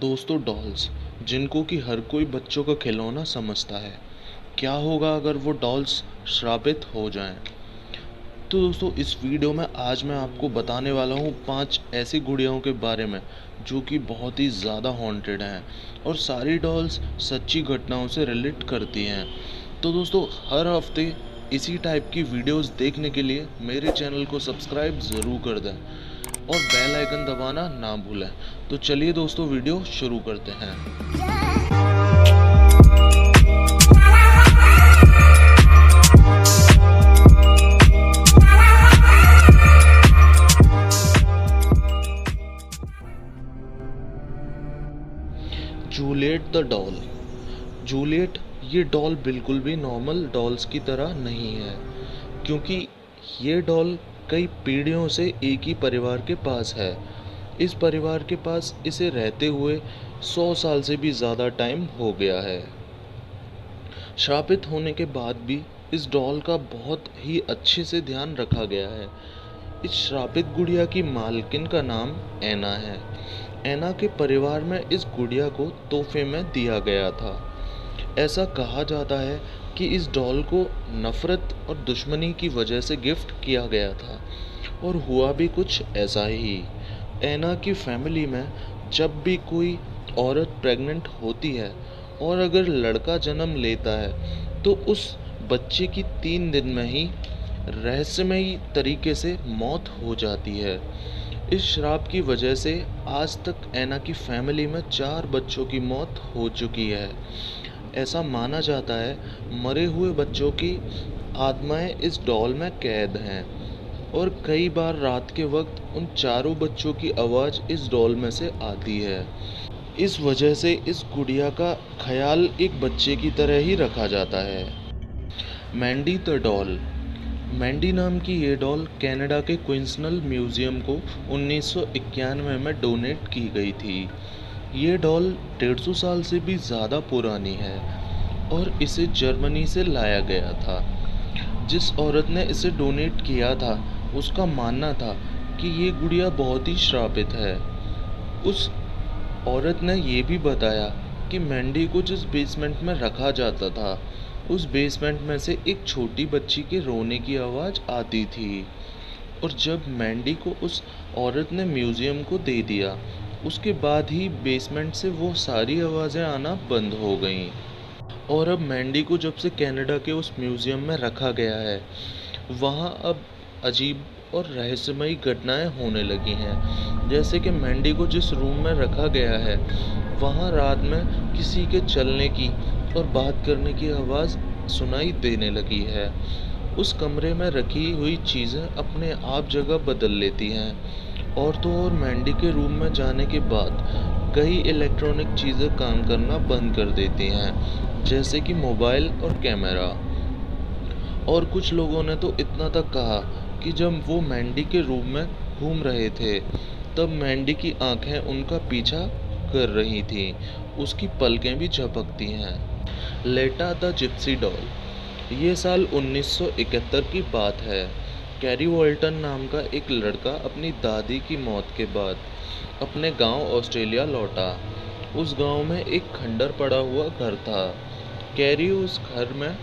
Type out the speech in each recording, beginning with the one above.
दोस्तों डॉल्स जिनको कि हर कोई बच्चों का खिलौना समझता है। क्या होगा अगर वो डॉल्स श्रापित हो जाएं? तो दोस्तों इस वीडियो में आज मैं आपको बताने वाला हूँ 5 ऐसी गुड़ियाओं के बारे में जो कि बहुत ही ज़्यादा हॉन्टेड हैं और सारी डॉल्स सच्ची घटनाओं से रिलेट करती हैं। तो दोस्तों हर हफ्ते इसी टाइप की वीडियोस देखने के लिए मेरे चैनल को सब्सक्राइब ज़रूर कर दें और बेल आइकन दबाना ना भूलें। तो चलिए दोस्तों वीडियो शुरू करते हैं। Juliet the doll. जूलियट ये डॉल बिल्कुल भी नॉर्मल डॉल्स की तरह नहीं है, क्योंकि ये डॉल कई पीढ़ियों से एक ही परिवार के पास है। इस परिवार के पास इसे रहते हुए 100 साल से भी ज़्यादा टाइम हो गया है। श्रापित होने के बाद भी इस डॉल का बहुत ही अच्छे से ध्यान रखा गया है। इस श्रापित गुड़िया की मालकिन का नाम एना है। एना के परिवार में इस गुड़िया को तोहफे में दिया गया था। ऐसा कहा जाता है कि इस डॉल को नफरत और दुश्मनी की वजह से गिफ्ट किया गया था, और हुआ भी कुछ ऐसा ही। एना की फैमिली में जब भी कोई औरत प्रेग्नेंट होती है और अगर लड़का जन्म लेता है तो उस बच्चे की 3 दिन में ही रहस्यमयी तरीके से मौत हो जाती है। इस श्राप की वजह से आज तक एना की फैमिली में 4 बच्चों की मौत हो चुकी है। ऐसा माना जाता है मरे हुए बच्चों की आत्माएं इस डॉल में कैद हैं, और कई बार रात के वक्त उन चारों बच्चों की आवाज़ इस डॉल में से आती है। इस वजह से इस गुड़िया का ख्याल एक बच्चे की तरह ही रखा जाता है। Mandy the doll. मैंडी नाम की ये डॉल कनाडा के क्वींसनल म्यूज़ियम को 1991 में डोनेट की गई थी। ये डॉल 150 साल से भी ज़्यादा पुरानी है और इसे जर्मनी से लाया गया था। जिस औरत ने इसे डोनेट किया था उसका मानना था कि ये गुड़िया बहुत ही श्रापित है। उस औरत ने ये भी बताया कि मैंडी को जिस बेसमेंट में रखा जाता था उस बेसमेंट में से एक छोटी बच्ची के रोने की आवाज़ आती थी, और जब मैंडी को उस औरत ने म्यूज़ियम को दे दिया उसके बाद ही बेसमेंट से वो सारी आवाज़ें आना बंद हो गईं। और अब मैंडी को जब से कनाडा के उस म्यूज़ियम में रखा गया है वहाँ अब अजीब और रहस्यमयी घटनाएं होने लगी हैं। जैसे कि मैंडी को जिस रूम में रखा गया है वहाँ रात में किसी के चलने की और बात करने की आवाज़ सुनाई देने लगी है। उस कमरे में रखी हुई चीज़ें अपने आप जगह बदल लेती हैं। और तो और मैंडी के रूम में जाने के बाद कई इलेक्ट्रॉनिक चीज़ें काम करना बंद कर देती हैं, जैसे कि मोबाइल और कैमरा। और कुछ लोगों ने तो इतना तक कहा कि जब वो मैंडी के रूम में घूम रहे थे तब मैंडी की आंखें उनका पीछा कर रही थीं, उसकी पलकें भी झपकती हैं। लेटा द जिप्सी डॉल। ये साल 1971 की बात है। कैरी वॉल्टन नाम का एक लड़का अपनी दादी की मौत के बाद अपने गांव ऑस्ट्रेलिया लौटा। उस गांव में एक खंडर पड़ा हुआ घर था। कैरी उस घर में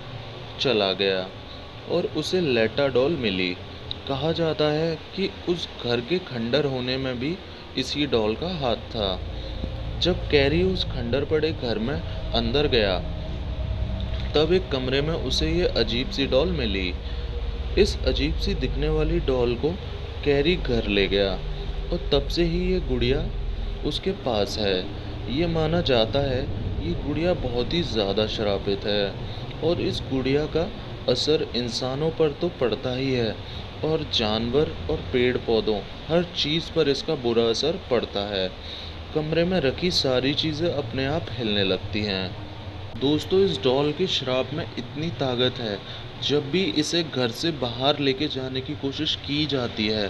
चला गया और उसे लेटा डॉल मिली। कहा जाता है कि उस घर के खंडर होने में भी इसी डॉल का हाथ था। जब कैरी उस खंडर पड़े घर में अंदर गया तब एक कमरे में उसे ये अजीब सी डॉल मिली। इस अजीब सी दिखने वाली डॉल को कैरी घर ले गया और तब से ही ये गुड़िया उसके पास है। ये माना जाता है ये गुड़िया बहुत ही ज़्यादा श्रापित है और इस गुड़िया का असर इंसानों पर तो पड़ता ही है, और जानवर और पेड़ पौधों हर चीज़ पर इसका बुरा असर पड़ता है। कमरे में रखी सारी चीज़ें अपने आप हिलने लगती हैं। दोस्तों इस डॉल के श्राप में इतनी ताकत है, जब भी इसे घर से बाहर लेके जाने की कोशिश की जाती है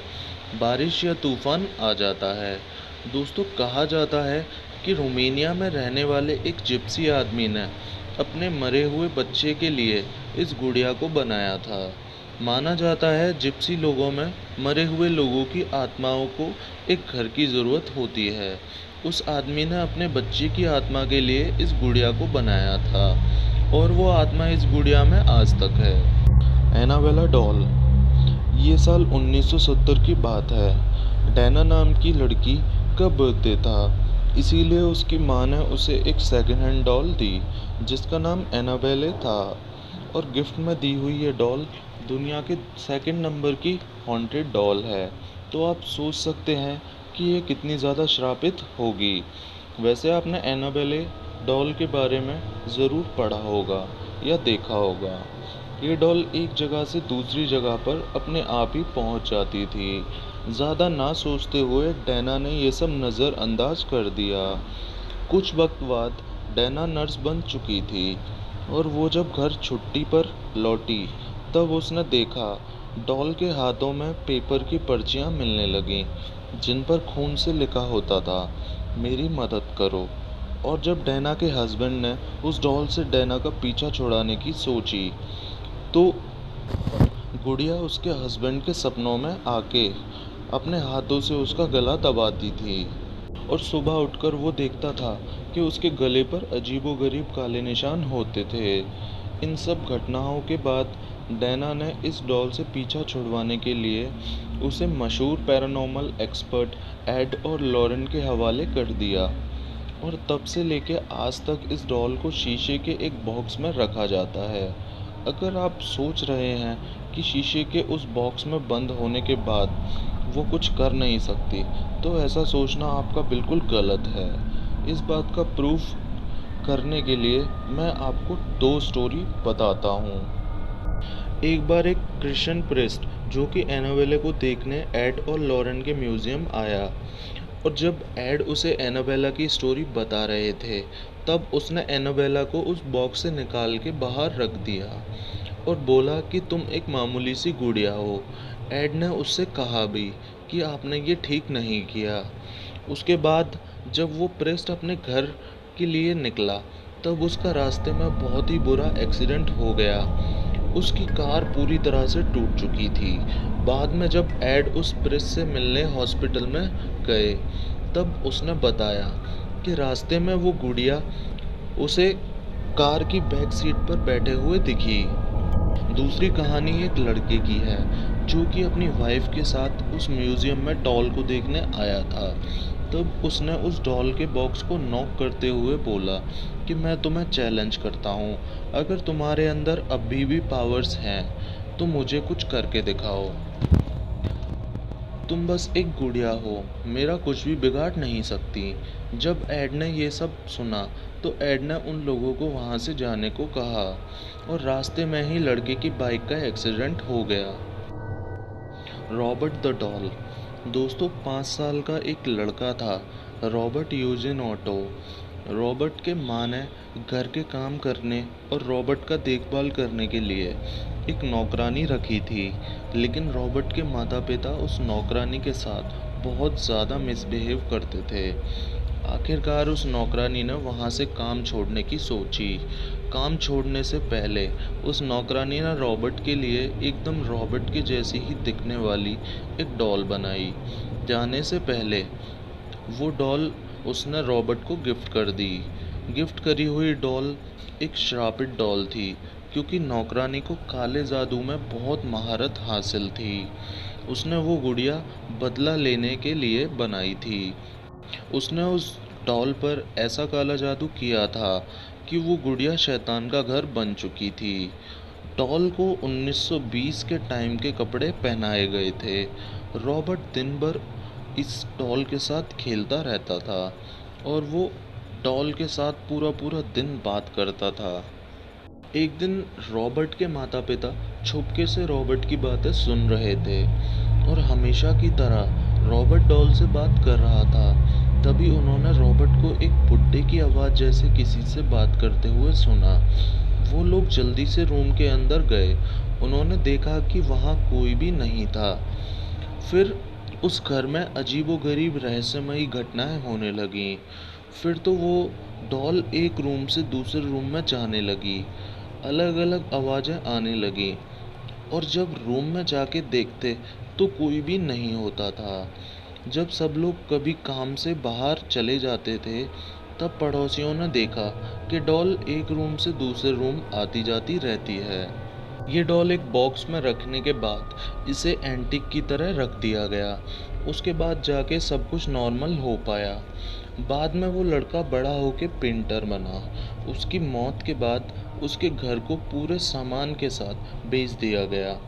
बारिश या तूफान आ जाता है। दोस्तों कहा जाता है कि रोमानिया में रहने वाले एक जिप्सी आदमी ने अपने मरे हुए बच्चे के लिए इस गुड़िया को बनाया था। माना जाता है जिप्सी लोगों में मरे हुए लोगों की आत्माओं को एक घर की ज़रूरत होती है। उस आदमी ने अपने बच्चे की आत्मा के लिए इस गुड़िया को बनाया था और वो आत्मा इस गुड़िया में आज तक है। Annabelle doll. ये साल 1970 की बात है। डैना नाम की लड़की का बर्थडे था, इसीलिए उसकी माँ ने उसे एक सेकंड हैंड डॉल दी जिसका नाम एनाबेले था। और गिफ्ट में दी हुई ये डॉल दुनिया के सेकंड नंबर की हॉन्टेड डॉल है। तो आप सोच सकते हैं कि ये कितनी ज़्यादा श्रापित होगी। वैसे आपने एनाबेले डॉल के बारे में ज़रूर पढ़ा होगा या देखा होगा। ये डॉल एक जगह से दूसरी जगह पर अपने आप ही पहुंच जाती थी। ज़्यादा ना सोचते हुए डैना ने ये सब नज़रअंदाज कर दिया। कुछ वक्त बाद डैना नर्स बन चुकी थी और वो जब घर छुट्टी पर लौटी तब उसने देखा डॉल के हाथों में पेपर की पर्चियाँ मिलने लगीं जिन पर खून से लिखा होता था, मेरी मदद करो। और जब डैना के हस्बैंड ने उस डॉल से डैना का पीछा छुड़ाने की सोची तो गुड़िया उसके हस्बैंड के सपनों में आके अपने हाथों से उसका गला दबाती थी और सुबह उठकर वो देखता था कि उसके गले पर अजीबोगरीब काले निशान होते थे। इन सब घटनाओं के बाद डैना ने इस डॉल से पीछा छुड़वाने के लिए उसे मशहूर पैरानॉर्मल एक्सपर्ट एड और लॉरेन के हवाले कर दिया और तब से लेके आज तक इस डॉल को शीशे के एक बॉक्स में रखा जाता है। अगर आप सोच रहे हैं कि शीशे के उस बॉक्स में बंद होने के बाद वो कुछ कर नहीं सकती, तो ऐसा सोचना आपका बिल्कुल गलत है। इस बात का प्रूफ करने के लिए मैं आपको दो स्टोरी बताता हूँ। एक बार एक क्रिश्चियन प्रीस्ट जो कि एनाबेला को देखने एड और लॉरेन के म्यूज़ियम आया और जब एड उसे एनाबेला की स्टोरी बता रहे थे तब उसने एनाबेला को उस बॉक्स से निकाल के बाहर रख दिया और बोला कि तुम एक मामूली सी गुड़िया हो। एड ने उससे कहा भी कि आपने ये ठीक नहीं किया। उसके बाद जब वो प्रेस्ट अपने घर के लिए निकला तब उसका रास्ते में बहुत ही बुरा एक्सीडेंट हो गया। उसकी कार पूरी तरह से टूट चुकी थी। बाद में जब एड उस प्रेस्ट से मिलने हॉस्पिटल में गए तब उसने बताया कि रास्ते में वो गुड़िया उसे कार की बैक सीट पर बैठे हुए दिखी। दूसरी कहानी एक लड़के की है जो कि अपनी वाइफ के साथ उस म्यूज़ियम में डॉल को देखने आया था। तब उसने उस डॉल के बॉक्स को नॉक करते हुए बोला कि मैं तुम्हें चैलेंज करता हूँ, अगर तुम्हारे अंदर अभी भी पावर्स हैं तो मुझे कुछ करके दिखाओ। तुम बस एक गुड़िया हो, मेरा कुछ भी बिगाड़ नहीं सकती। जब एड ने ये सब सुना तो एड ने उन लोगों को वहाँ से जाने को कहा और रास्ते में ही लड़के की बाइक का एक्सीडेंट हो गया। Robert the doll. दोस्तों 5 साल का एक लड़का था, रॉबर्ट यूजिन ऑटो। रॉबर्ट के माँ ने घर के काम करने और रॉबर्ट का देखभाल करने के लिए एक नौकरानी रखी थी, लेकिन रॉबर्ट के माता पिता उस नौकरानी के साथ बहुत ज़्यादा मिसबिहेव करते थे। आखिरकार उस नौकरानी ने वहाँ से काम छोड़ने की सोची। काम छोड़ने से पहले उस नौकरानी ने रॉबर्ट के लिए एकदम रॉबर्ट के जैसी ही दिखने वाली एक डॉल बनाई। जाने से पहले वो डॉल उसने रॉबर्ट को गिफ्ट कर दी। गिफ्ट करी हुई डॉल एक श्रापित डॉल थी क्योंकि नौकरानी को काले जादू में बहुत महारत हासिल थी। उसने वो गुड़िया बदला लेने के लिए बनाई थी। उसने उस डॉल पर ऐसा काला जादू किया था कि वो गुड़िया शैतान का घर बन चुकी थी। डॉल को 1920 के टाइम के कपड़े पहनाए गए थे। रॉबर्ट दिन भर इस डॉल के साथ खेलता रहता था और वो डॉल के साथ पूरा पूरा दिन बात करता था। एक दिन रॉबर्ट के माता पिता छुपके से रॉबर्ट की बातें सुन रहे थे और हमेशा की तरह रॉबर्ट डॉल से बात कर रहा था। तभी उन्होंने रॉबर्ट को एक बुड्ढे की आवाज़ जैसे किसी से बात करते हुए सुना। वो लोग जल्दी से रूम के अंदर गए। उन्होंने देखा कि वहाँ कोई भी नहीं था। फिर उस घर में अजीबोगरीब रहस्यमयी घटनाएं होने लगीं। फिर तो वो डॉल एक रूम से दूसरे रूम में जाने लगी। अलग अलग आवाज़ें आने लगीं और जब रूम में जाके देखते तो कोई भी नहीं होता था। जब सब लोग कभी काम से बाहर चले जाते थे, तब पड़ोसियों ने देखा कि डॉल एक रूम से दूसरे रूम आती जाती रहती है। ये डॉल एक बॉक्स में रखने के बाद इसे एंटीक की तरह रख दिया गया। उसके बाद जाके सब कुछ नॉर्मल हो पाया। बाद में वो लड़का बड़ा होके पेंटर बना। उसकी मौत के बाद उसके घर को पूरे सामान के साथ बेच दिया गया।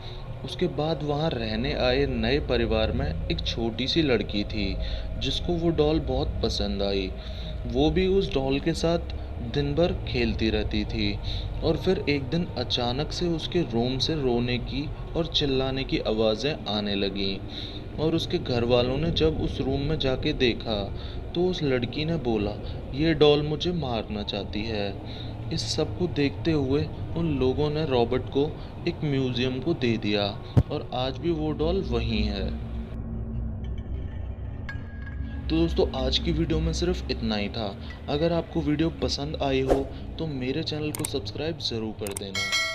उसके बाद वहाँ रहने आए नए परिवार में एक छोटी सी लड़की थी, जिसको वो डॉल बहुत पसंद आई। वो भी उस डॉल के साथ दिन भर खेलती रहती थी। और फिर एक दिन अचानक से उसके रूम से रोने की और चिल्लाने की आवाज़ें आने लगीं। और उसके घर वालों ने जब उस रूम में जाके देखा, तो उस लड़की ने बोला, ये डॉल मुझे मारना चाहती है। इस सब को देखते हुए उन लोगों ने रॉबर्ट को एक म्यूज़ियम को दे दिया, और आज भी वो डॉल वहीं है। तो दोस्तों, आज की वीडियो में सिर्फ इतना ही था। अगर आपको वीडियो पसंद आई हो तो मेरे चैनल को सब्सक्राइब ज़रूर कर देना।